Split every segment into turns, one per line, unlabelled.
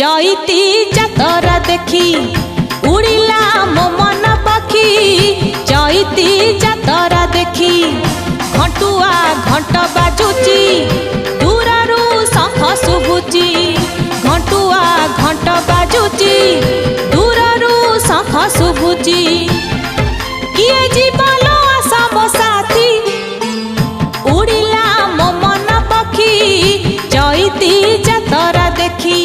चैती जातरा देखी उड़िला मो मन पखी चैती जातरा देखी घंटुआ घंट बाजुची दूररू शंख शुभुची घंटुआ घंट बाजुची दूररू शंख शुभुची किए जीवन आशा मो साथी उड़िला मो मन पखी चैती जातरा देखी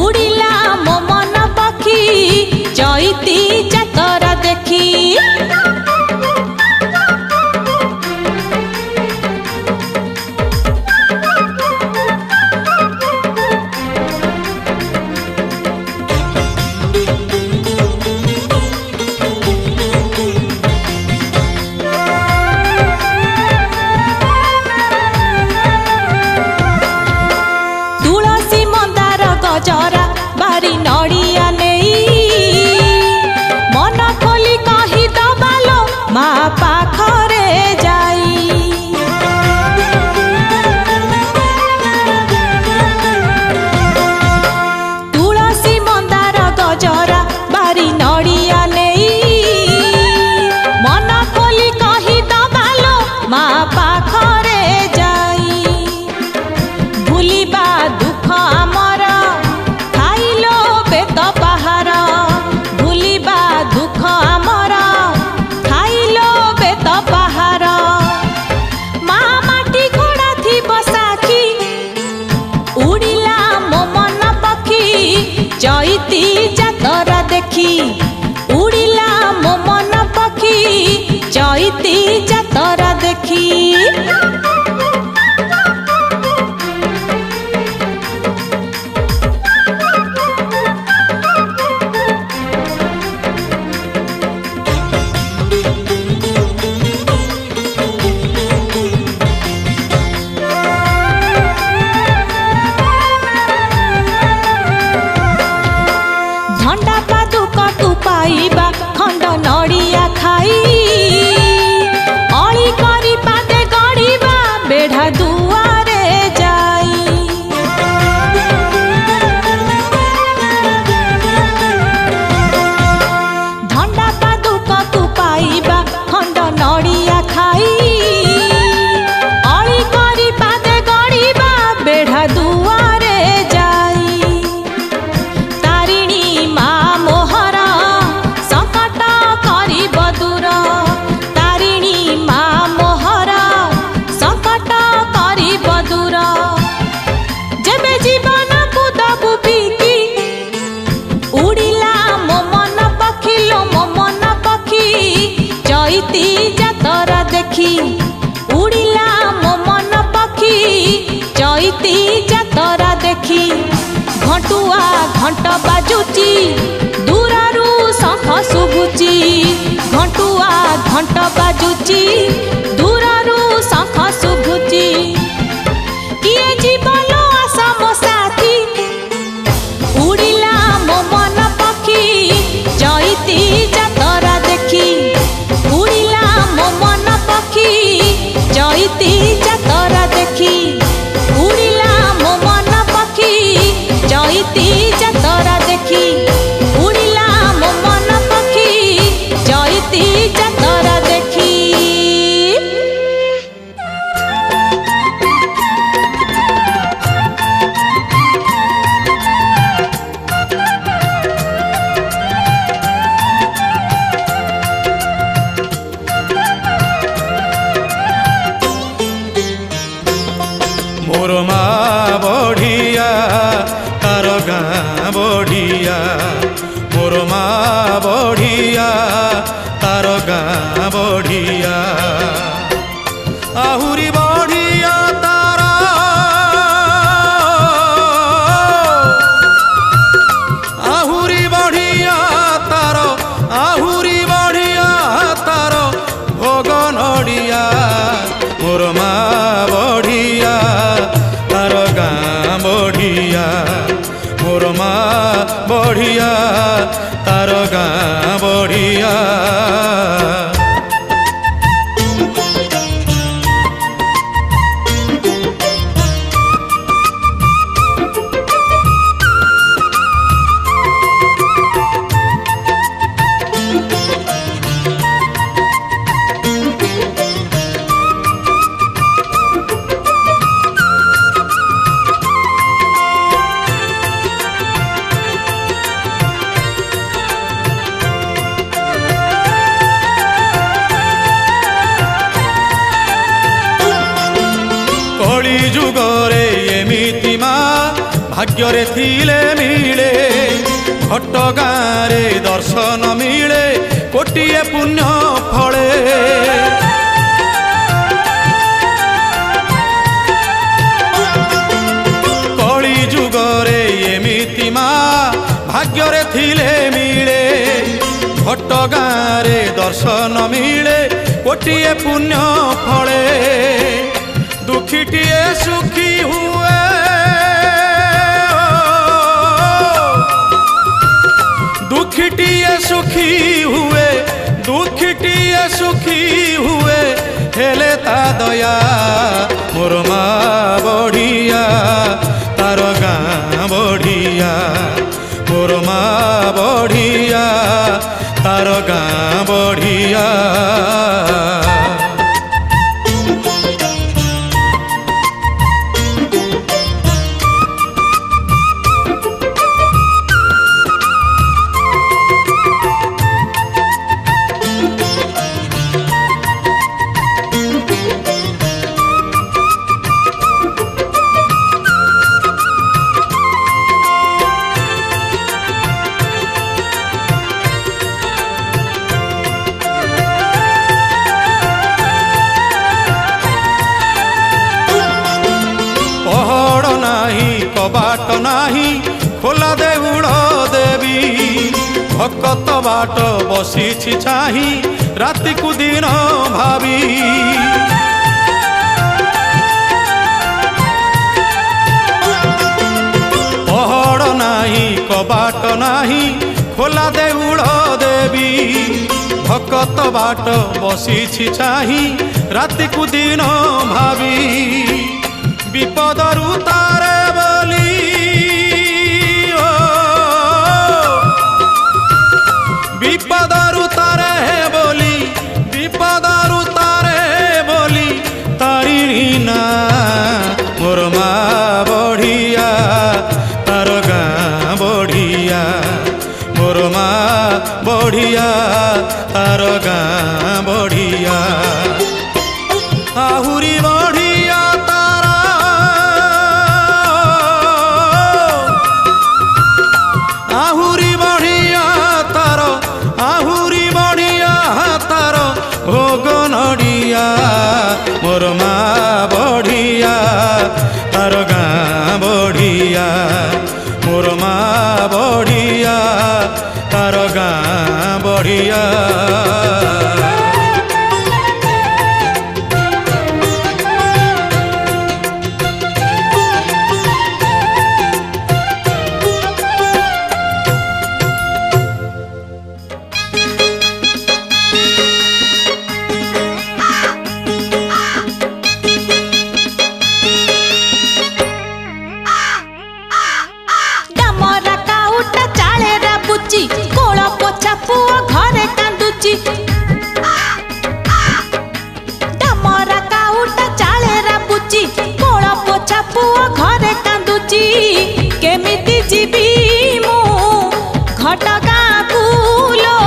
उड़िला मो मन पखी चैती जातरा देखी जरा बारी नड़िया नहीं मन खोली कही दबालो माँ पाखरे जाई तुलसी मंदार गजरा बारी नड़िया नहीं मन खोली कही दबालो माँ पाखरे जाई भूलिबा दुख आमर पहाड़ भूलिबा दुख आमर खाइलो बेत पहाड़ माँ माटी घोड़ा थी बसाखी उड़िला मो मन पखी चैती जातरा देखी उड़िला मो मन पखी चैती जातरा देखी खंड नड़िया खाई अली करी पादे गड़ीबा बेढ़ा दुआरे जाई धंडा पादुक तू पाइबा खंड नड़िया खाई अली करी पादे गड़ीबा बेढ़ा दुआरे जाई तारिणी माँ मोहर दूर तारिणी माँ मोहर संकट करिब दूर जेबे जीवन को दबु बिकी उड़िला मो मन पखी लो मो मन पखी चैती जातरा देखी उड़िला मो मन पखी चैती जातरा देखी घंटुआ घंट बाजुची दूररू शंख शुभुची घंटुआ घंट बाजुची दूररू शंख शुभुची किए जीवन आशा मो साथी उड़िला मो मन पखी चैती जातरा देखी उड़िला मो मन पखी चैती जातरा देखी उड़िला मो मन पखी चैती जातरा देखी उड़िला मो मन पखी चैती जातरा देखी।
मोर माँ बढ़िया तार गाँ बढ़िया मोर माँ बढ़िया तार गाँ बढ़िया आहुरी बढ़िया तार आहुरी बढ़िया तार आहुरी बढ़िया तार भोग नड़िया मोर माँ बढ़िया तार गाँ बढ़िया मोर माँ बढ़िया तार गाँ बढ़िया कली जुगरे एमिति मा भाग्यरे थिले मिले घटगाँरे दर्शन मिले कोटिए पुण्य फले कली जुगरे एमिति मा भाग्यरे थिले मिले घटगाँरे दर्शन मिले कोटिए पुण्य फले दुखीटिए सुखी हुए दुखीटिए सुखी हुए दुखीटिए सुखी हुए हेले ता दया मोर माँ बढ़िया तार गाँ बढ़िया मोर माँ बढ़िया तार गाँ बढ़िया बाट नाही खोला देउड़ देवी भक्त बाट बसी चाही राति को दिन भावी पहड़ नाही कबाट नाही खोला देउड़ देवी भक्त बाट बसी चाही राति को दिन भावी विपदरु तारे बोली विपदरु तारे बोली विपदरु तारे बोली तारी ना मोर माँ बढ़िया तार गाँ बढ़िया मोर माँ बढ़िया तार गाँ बढ़िया आहुरी बढ़िया आहुरी बढ़िया तार भोग नड़िया मोर माँ बढ़िया तार गाँ बढ़िया मोर माँ बढ़िया तार गाँ बढ़िया
कोल पोछा पुओ घरे कांदुची डामरा काउटा चाले राबुची कोल पोछा पुओ घरे कांदुची केमिति जीवी मु घटगाँ कुलो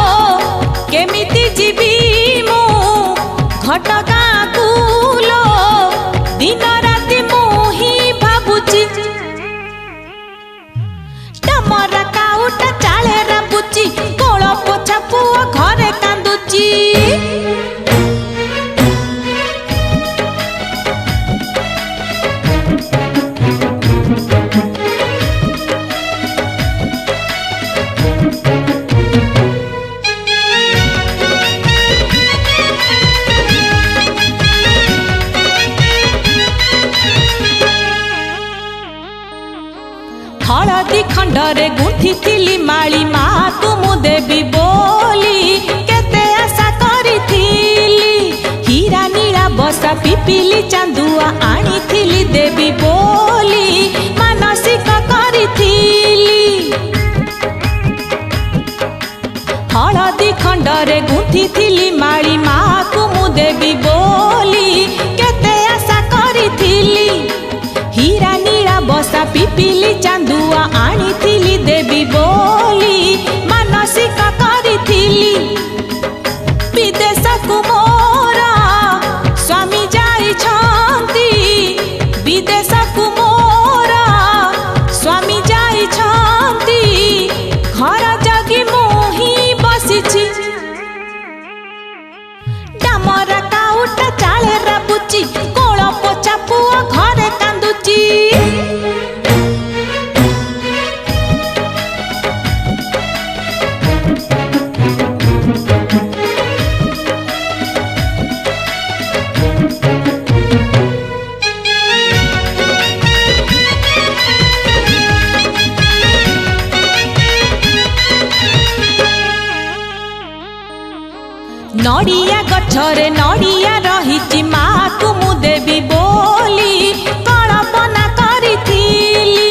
केमिति जीवी मु घटगाँ कुलो दिन राति मु ही भाबुची डामरा काउटा चाले कोल पोछा पुओ घरे कांदुची हलदी खंडरे गुंथी थिली माली माँ तुमु देवी बोली केते आशा करिथिली हीरा नीला बसा पिपिली चांदुआ आनी थिली देवी बोली मानसिक करिथिली हलदी खंडरे गुंथी थिली माली माँ तुमु देवी बोली केते आशा करिथिली हीरा नीला बसा पिपिली चांदुआ आनी थिली देवी बोली मानसिक करिथिली विदेश को मोरा स्वामी जाई छंती ଗଛରେ ନଡ଼ିଆ ରହିଛି ମାକୁ ମୁଁ ଦେବି ବୋଲି କଳ୍ପନା କରିଥିଲି।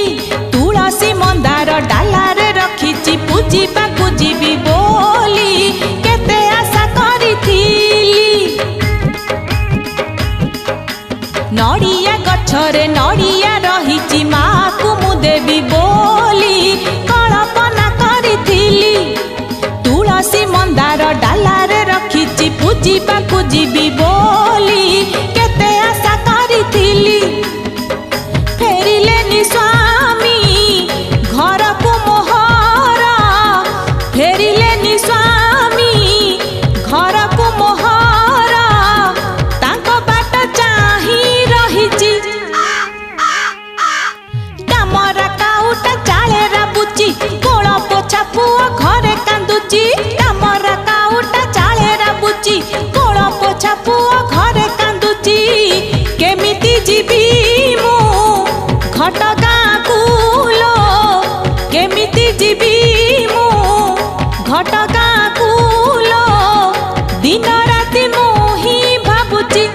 ତୁଳସୀ ମନ୍ଦାର ଡାଲାରେ ରଖିଛି ପୂଜିବାକୁ ଯିବି ବୋଲି କେତେ ଆଶା କରିଥିଲି। ନଡ଼ିଆ ଗଛରେ ନଡ଼ିଆ ରହିଛି ମାକୁ ମୁଁ ଦେବି ବୋଲି କଳ୍ପନା କରିଥିଲି। ତୁଳସୀ ମନ୍ଦାର ଡାଲାରେ ରଖିଛି ପୂଜିବାକୁ ଯିବି ବୋଲି କେତେ ଆଶା କରିଥିଲି। ଫେରିଲେନି ସ୍ୱାମୀ ଘରକୁ ମୋହର, ଫେରିଲେନି ସ୍ୱାମୀ ଘରକୁ ମୋହର, ତାଙ୍କ ବାଟ ଚାହିଁ ରହିଛି। କାମରା କାଉଟା ଚାଳେ ରାବୁଛି, କୋଳ ପୋଛା ପୁଅ ଘରେ କାନ୍ଦୁଛି। କାମରା କାଉଟା ଚାଳେ ରାବୁଛି, କୋଳ ପୋଛା ପୁଅ ଘରେ କାନ୍ଦୁଛି। କେମିତି ଯିବି ମୁଁ ଘଟଗାଁକୁ ଲୋ, କେମିତି ଯିବି ମୁଁ ଘଟଗାଁକୁ ଲୋ, ଦିନ ରାତି ମୁଁ ହିଁ ଭାବୁଛି।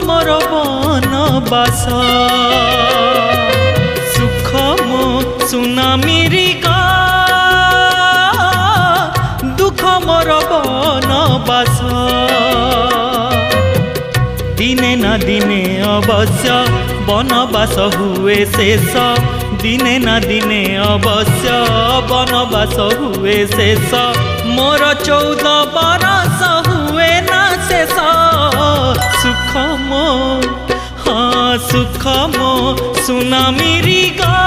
मोर बनबास सुख मो सुनामीरी गा दुख मोर बनबास दिने ना दिने अवश्य बनबास हुए शेष दिने ना दिने अवश्य बनबास हुए शेष मोर 14 बरस हुए ना शेष सुख मो हाँ सुख मो सुनामीरी गा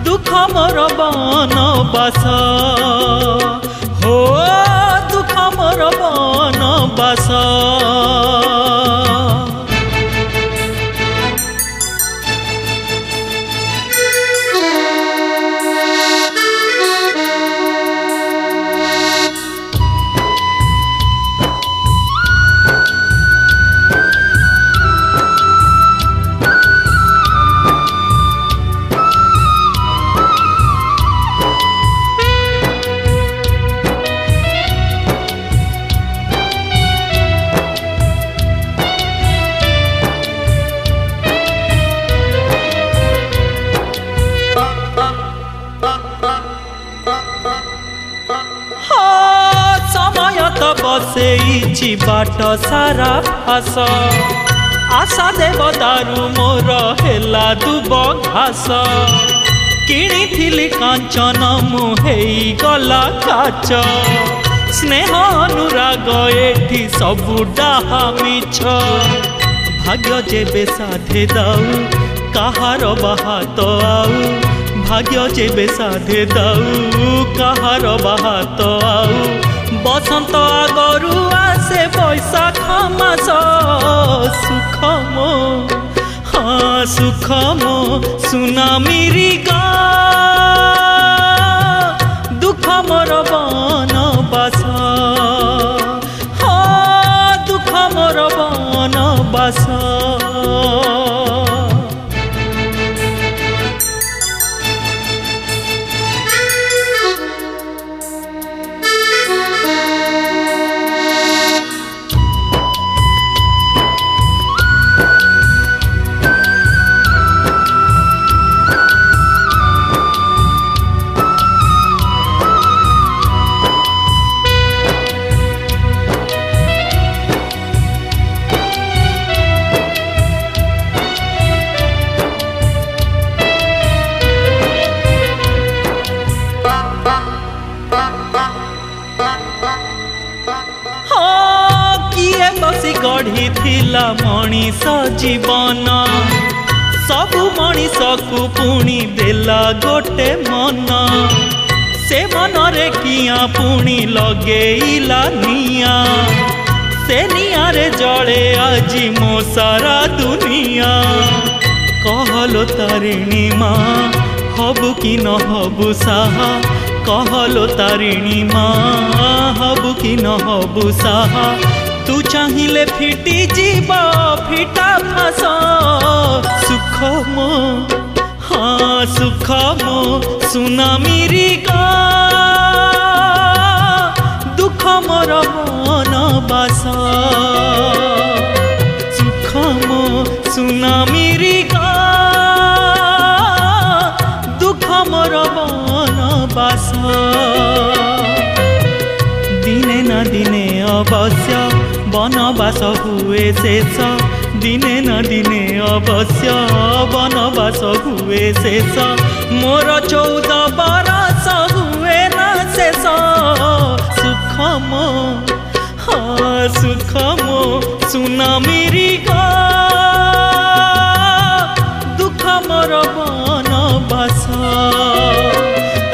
दुख मोर बनबास हो दुख मोर बनबास बसेइछि बाट सारा फास आशा देव दारू मोर हेला दुब घास किणिथिली कांचन मुहेई गला काच स्नेह अनुराग एठी सबु डाहा मिछ भाग्य जेबे साधे दाऊ कहार बाहात आऊ भाग्य जेबे साधे दाऊ कहार बाहात आऊ बसंत आगरू आसे बैशाख मास सुख मो हाँ सुख मो सुनामीरी गा दुख मोर बनबास हाँ दुख मोर बनबास गढ़ी थिला मनीष जीवन सबु मनीष को पुणी देला गोटे मन से मन रे किया पुणी लगेइला निया से निया रे जड़े आजी मो सारा दुनिया कहलो तारिणी माँ हबु कि न हबु साहा कहलो तारिणी माँ हबु कि न हबु साहा तू चाहिए फिटी जीव फिटा फास सुख मो हाँ सुख मो सुनामीरी गा दुख मोर बनबास सुख मो सुनामीरी गा दुख मोर बनबास दिने ना दिने अवश्य बनबास हुए शेष दिने ना दिने अवश्य बनबास हुए शेष मोर 14 बरस हुए ना शेष सुख मो हाँ सुख मो सुनामीरी गा दुख मोर बनबास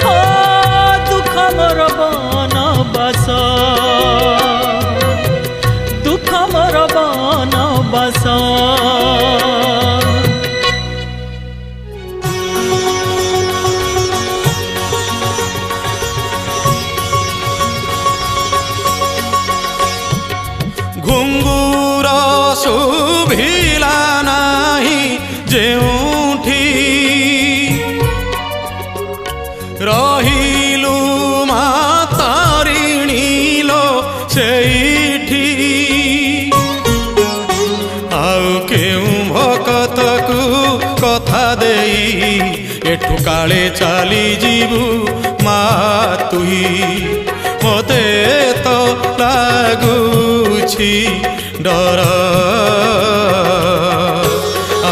हाँ दुख मोर बनबास दुख मोर बनबास
घुंगुर शुभिला नाही जेउठी रहिलु मा तारिणी लो सेठी କାଳେ ଚାଲିଯିବୁ ମା ତୁହି ମୋତେ ତ ଲାଗୁଛି ଡର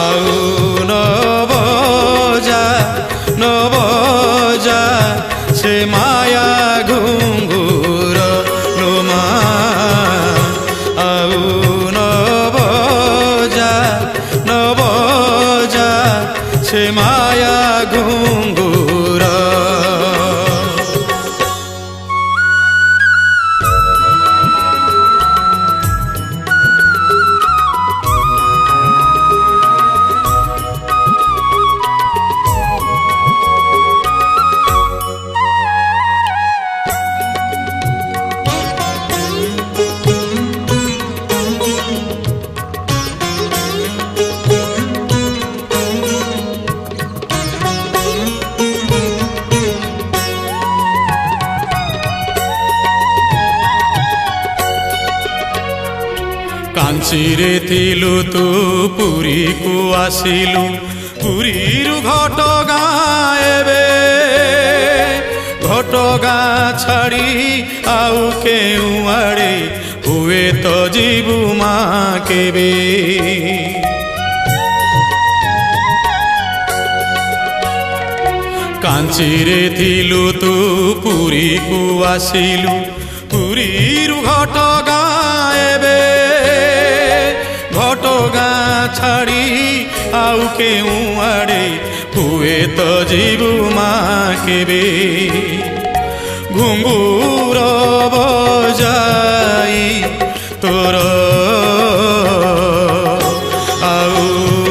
ଆଉ ନବଜା ନବଜା ସେ ମାୟା ଘୁଙ୍ଗୁର ଲୋ ମା ଆଉ ନବଜା ନବଜା ସେ ମାୟା ଘୁଙ୍ଗୁର କାଞ୍ଚିରେ ଥିଲୁ ତୁ ପୁରୀକୁ ଆସିଲୁ ପୁରୀରୁ ଘଟଗାଁ ଏବେ ଘଟଗାଁ ଛାଡ଼ି ଆଉ କେଉଁ ଆଡ଼େ ହୁଏ ତ ଯିବୁ ମା କେବେ କାଞ୍ଚିରେ ଥିଲୁ ତୁ ପୁରୀକୁ ଆସିଲୁ ପୁରୀରୁ ଘଟଗାଁ ଏବେ ଘଟଗାଁ ଛାଡ଼ି ଆଉ କେଉଁ ଆଡ଼େ ହୁଏ ତ ଯିବୁ ମା କେବେ ଘୁଙ୍ଗୁର ବଜାଇ ତୋର ଆଉ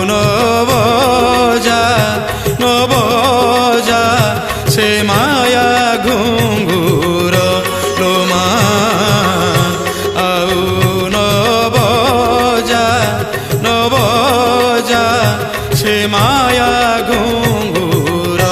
ନବଜା ନବଜା ସେ ମାୟା ଘୁଙ୍ଗୁର ଲୋ ମା ଆଉ ନବଜା ନବଜା ସେ ମାୟା ଘୁଙ୍ଗୁର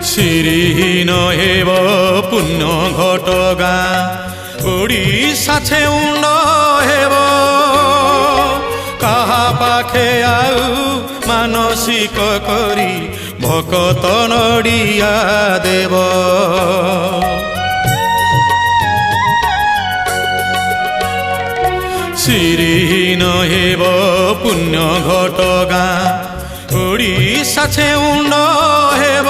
শ্রীহীন হেব পুণ্য ঘটগাঁ ওড়িশা ছেউণ্ড হেব কাহা পাখে আউ মানসিক করি ভকত নড়িয়া দেব শ্রীহীন হেব পুণ্য ঘটগাঁ ওড়িশা ছেউণ্ড হেব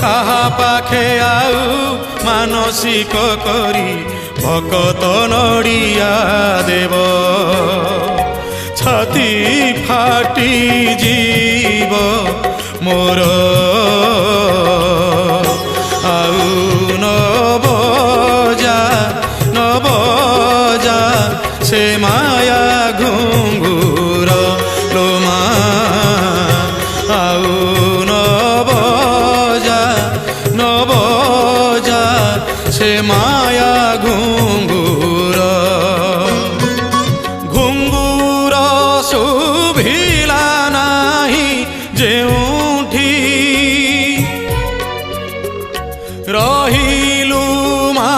কাহা পাখে আউ মানসিক করি ভকত নড়িয়া দেব ছাতি ফাটি জীব মোর আউ নবজা নবজা সে মায়া ঘুঙ্গুর লো মা আউ নবজা নবজা সে মায়া ঘুঙ্গুর ঘুঙ্গুর শুভিলা নাহি যেউঠি রহিলু মা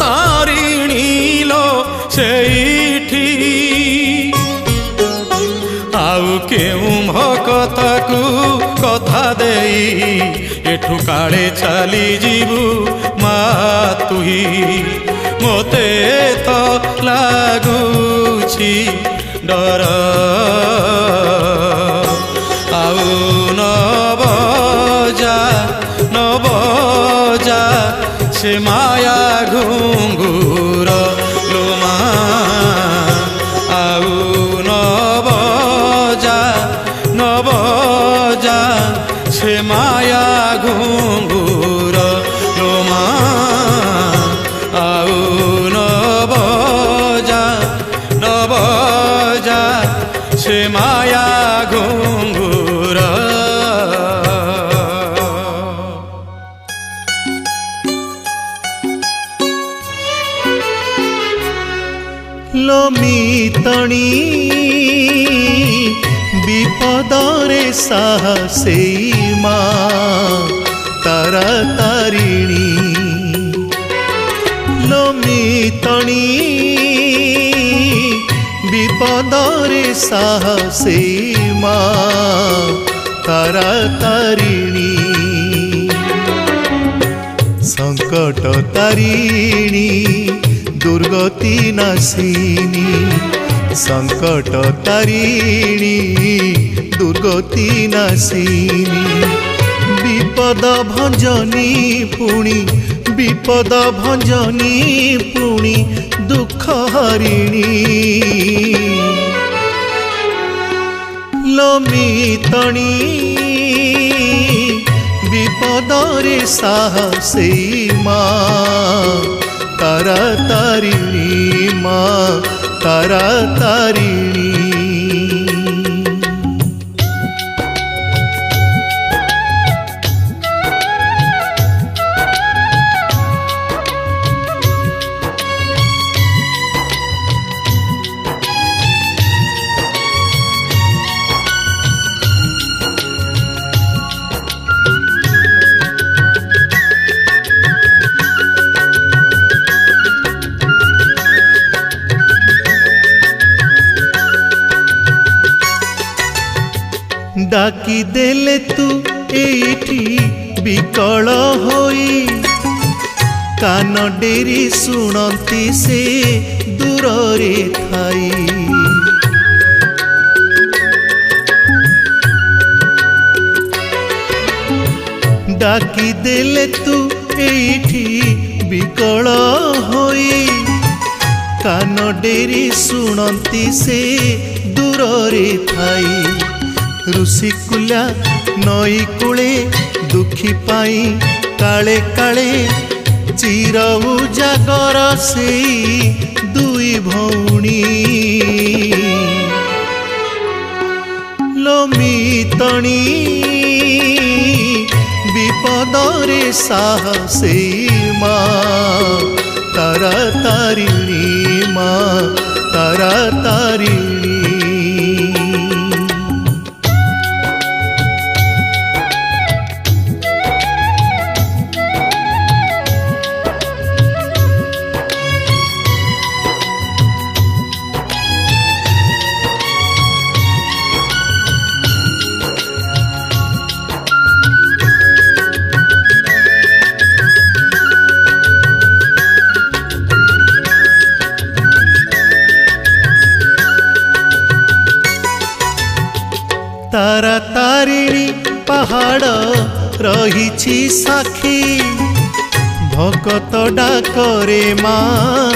তারিণী লো সেইঠি আউ কেউ ভকতকু কথা দেই এঠু কাଳେ চালি ଯିବୁ মা তুহি মতে তো লাগুছি ডর আউ নবজা নবজা সে মায়া ঘুঙ্গুর লো মা আউ নবজা নবজা সে মায়া ঘুঙ্গুর লো মা আউ নবজা
तणी विपदरे साहसे माँ तारा तारिणी लोमी तणी विपदरे साहसे माँ तारा तारिणी संकट तारिणी दुर्गति नाशिनी संकट तारिणी दुर्गति नाशिनी विपद भंजनी पुणी विपद भंजनी पुणी दुख हरिणी लोमी तणी विपदरे साहसे माँ तारा तारिणी माँ तारा तारिणी डाकी देले तू एठी विकल होई कान डेरी सुनती से दूर रे थाई डाकी देले तू एठी विकल होई कान डेरी सुनती से दूर रे थाई ऋषिकुला नई कूले दुखी पाई काले काले चिर उजागर से दुई भौणी लोमी तणी विपदरे साहसे माँ तारा तारिणी माँ तारा तारिणी तारा तारिणी पहाड़ रही साखी भगत डाकरे माँ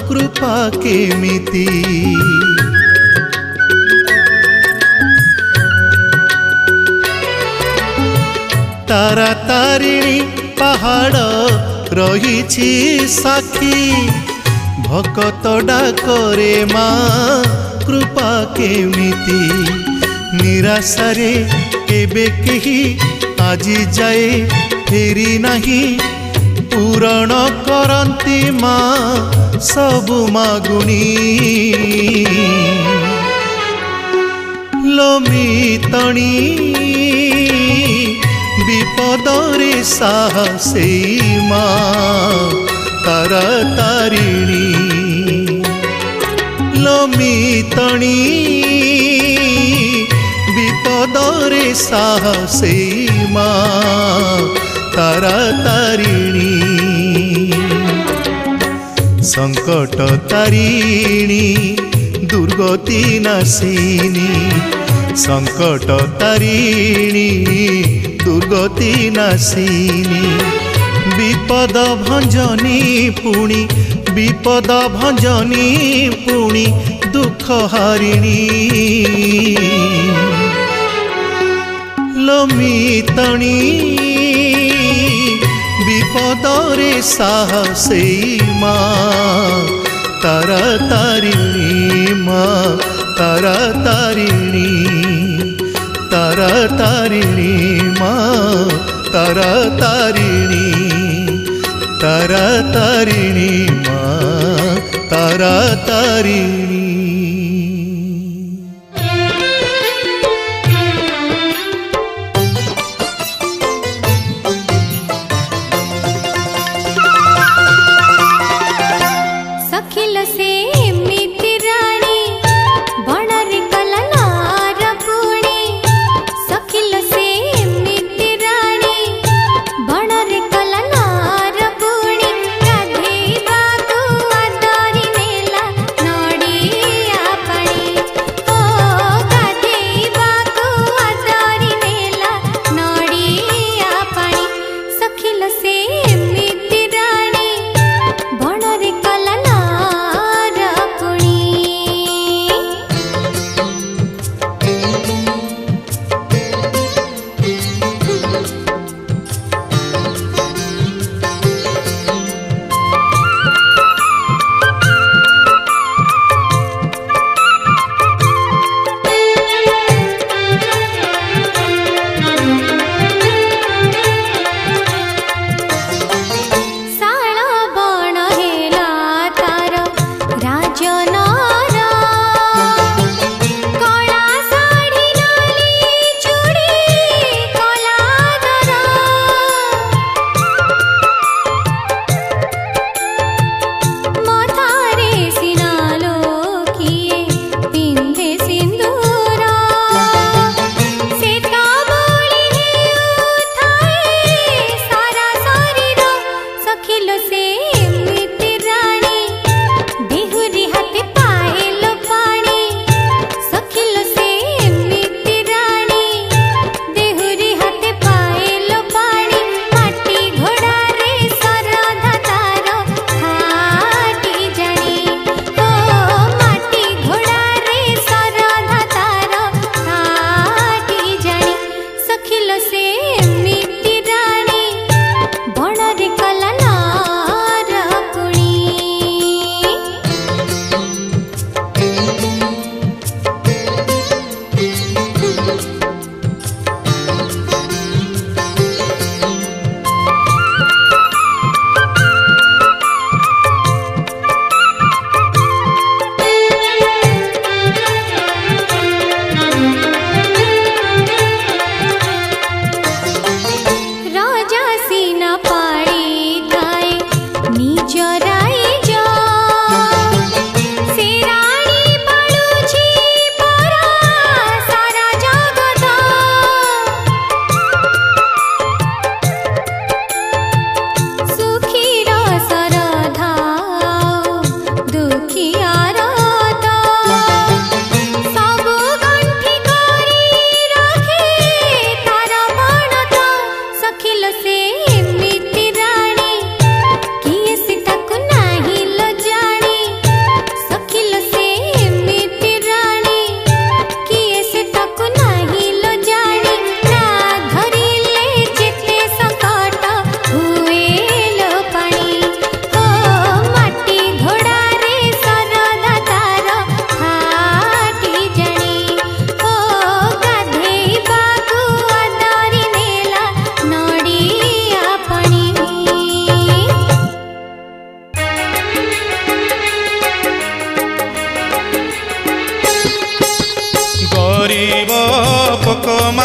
कृपा केमिति तारा तारिणी पहाड़ रही साखी भगत डाकरे माँ कृपा केमिति निराशारे केबे केही आजी जाए फेरी नहीं पूरण करती माँ सबु मागुणी लोमी तणी विपदरे साहसे माँ तारा तारिणी लोमी तणी विपदरे साहसे माँ तारा तारिणी संकट तारिणी दुर्गति नाशिनी संकट तारिणी दुर्गति नाशिनी विपद भंजनी पुणी विपद भंजनी पुणी दुख हरिणी लोमी तणी विपदरे साहसे माँ तारा तारिणी माँ तारा तारिणी तारा तारिणी माँ तारा तारिणी तारा तारिणी माँ तारा तारिणी।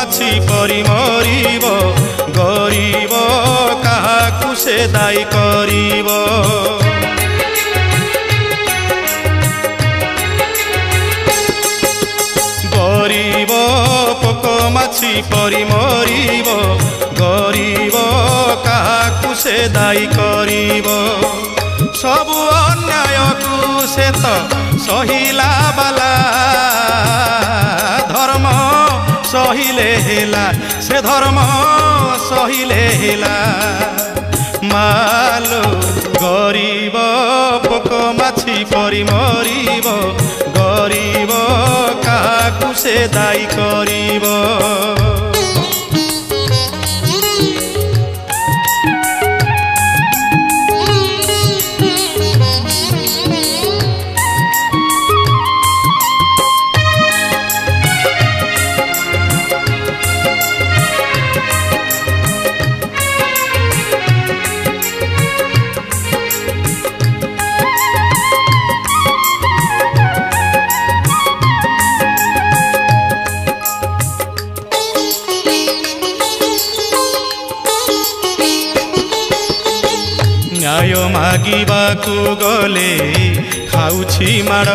ମାଛି ପରି ମରିବ ଗରିବ କାହାକୁ ସେ ଦାୟୀ କରିବ। ଗରିବ ପୋକ ମାଛି ପରି ମରିବ ଗରିବ କାହାକୁ ସେ ଦାୟୀ କରିବ। ସବୁ ଅନ୍ୟାୟକୁ ସେ ତ ସହିଲା ବାଲା ଧର୍ମ ସହିଲେ ହେଲା ସେ ଧର୍ମ ସହିଲେ ହେଲା। ମାଲୋ ଗରିବ ପୋକ ମାଛି ପରି ମରିବ ଗରିବ କାହାକୁ ସେ ଦାୟୀ କରିବ। न्याय मागिबाकू गले खाउछि माड़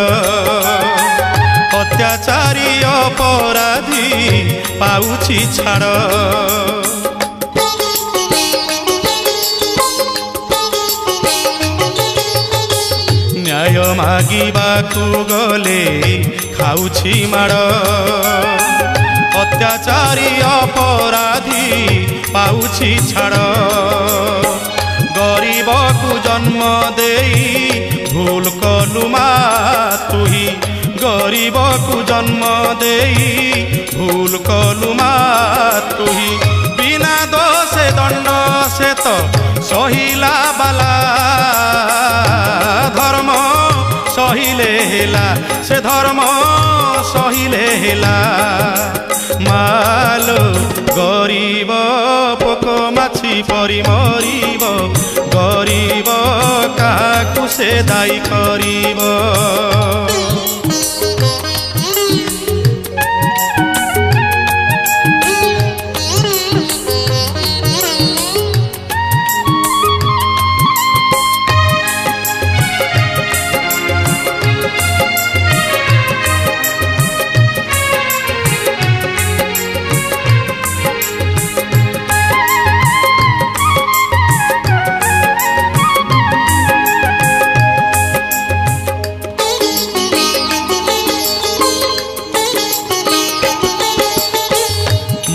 अत्याचारी अपराधी पाउछि छाड़। न्याय मागिबाकू गले खाउछि माड़ अत्याचारी अपराधी पाउछि छाड़। गरीब को जन्म देई भूल कलु मा तुही गरीब को जन्म देई भूल कलु मा तुही। बिना दोष दंड से तो सहिला बाला धर्म सहिले हेला से धर्म सहिले हेला। मालो गरीब पोक माछि परि मरिब गरीब काहाकु से दायी करिब।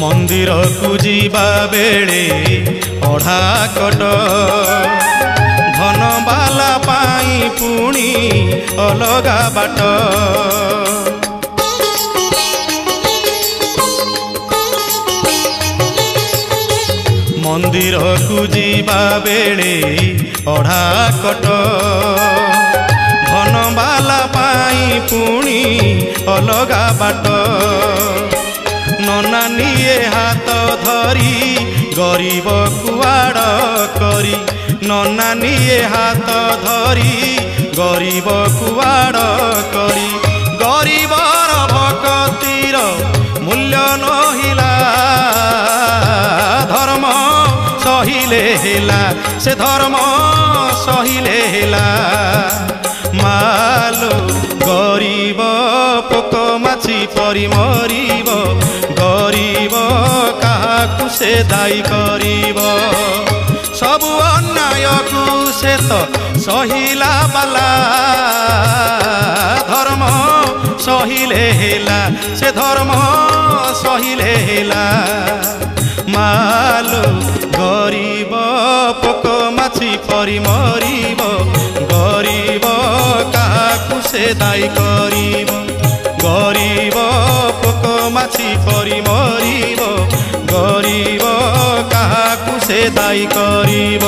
मंदिर को जीवा बेले अढ़ा कट धन बाला पाई पुणी अलगा बाट। मंदिर को जीवा बेले अढ़ा कट धन बाला पाई पुणी अलगा बाट। नना निये हाथ धरी गरीब कुआड़ करी नना निये हाथ धरी गरीब कुआड़ करी। गरीबर भक्तिर मूल्य नहिला धर्म सहिले हेला से धर्म सहिले हेला। मालो गरीब पोक माछि परि मरिब गरीब काहाकु से दायी करिब। सबु अन्याय को से तो सहिला बाला धर्म सहिले हेला से धर्म सहिले हेला। मालो गरीब पोक माछि परि मरिब गरीब काहाकु से दायी करिब। गरीब पोक माछि परि मरिब गरीब काहाकु से दायी करिब।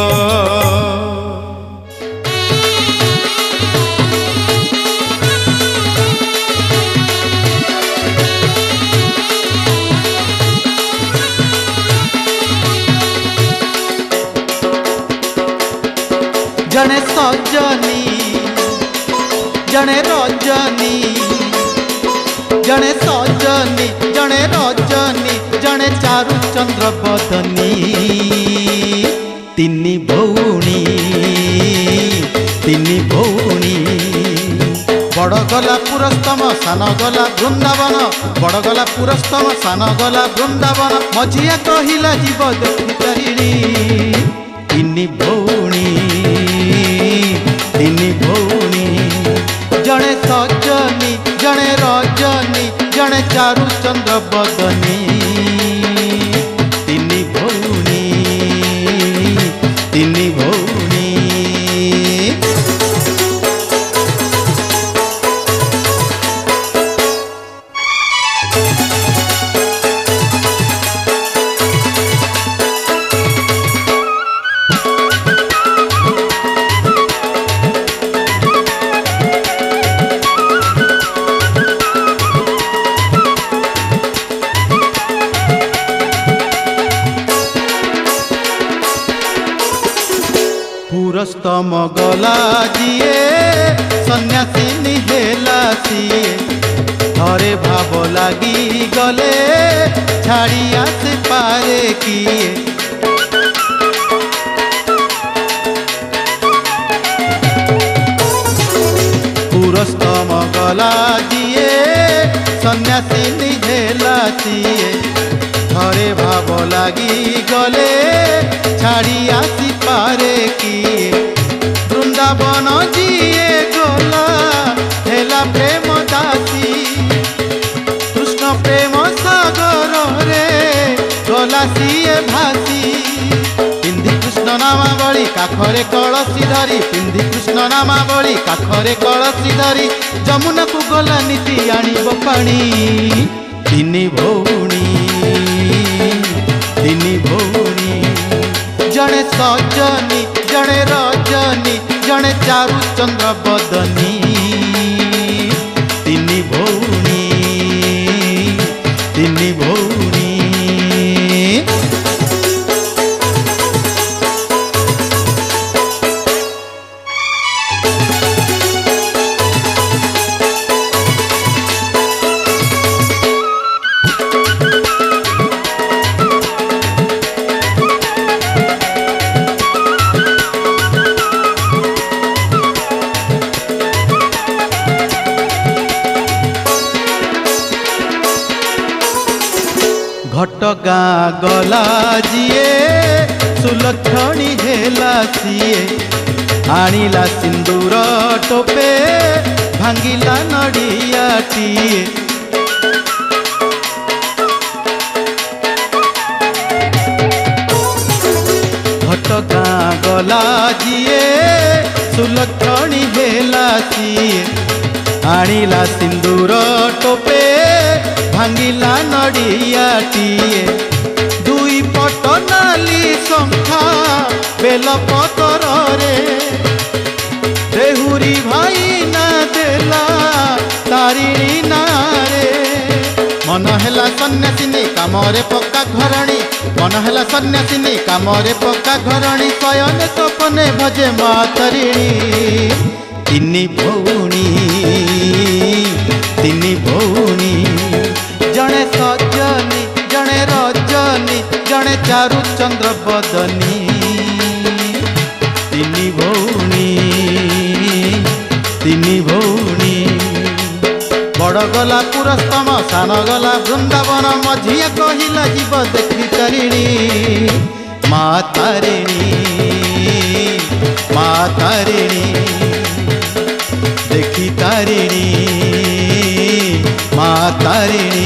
जने सजनी जने रजनी जने सजनी जने रजनी जने जड़े चारुचंद्र बदनी तिनी भौणी बड़ गला पुरस्तम सान गला वृंदावन बड़ गला पुरस्तम सान गला वृंदावन मझिया कहिला जीव देखि तारिणी तिनी भौणी जड़े सजनी जड़े रजनी जड़े चारुचंद्र बदनी तिनी भौणी पुरस्तम गला जिए सन्यासिनी हेला सिए हरे भाव लगी गले छाड़ी आसे पारे किए पुरस्तम गला जिए सन्यासिनी हेला सिए हरे भाव लगी गले छाड़ी आसी पारे किए वृंदावन जिए गला हेला प्रेम दासी कृष्ण प्रेम सागर रे गला सीए भासी पिंधि कृष्ण नामावली काखरे कलसी धरी पिंधि कृष्ण नामावली काखरे कलसी धरी जमुना को गला नीति आनिब पानी तिनी भौणी जड़े सजनी जड़े रजनी जड़े चारुचंद्र बदनी तिनी भौणी घटगाँ गला जिए सुलक्षणी हेला सिए आनिला सिंदूर टोपे भांगिला नड़ियाटिए घटगाँ गला जिए सुलक्षणी हेला सिए आनिला सिंदूर टोपे भांगिला नड़ियाटिए दुई पट नाली शंखा बेलपतर रे देहुरी भाई ना देला तारिणी ना रे मन हेला सन्यासिनी कामरे पक्का घरणी मन हेला सन्यासिनी कामरे पक्का घरणी शयन सपने भजे मा तारिणी तिनी भौणी जड़े सजनी जड़े रजनी जड़े चारुचंद्र बदनी तिनी भौणी बड़ गला पुरस्तम सान गला वृंदावन मझिया कहिला जीव देखि तारिणी मा तारिणी देखि तारिणी मा तारिणी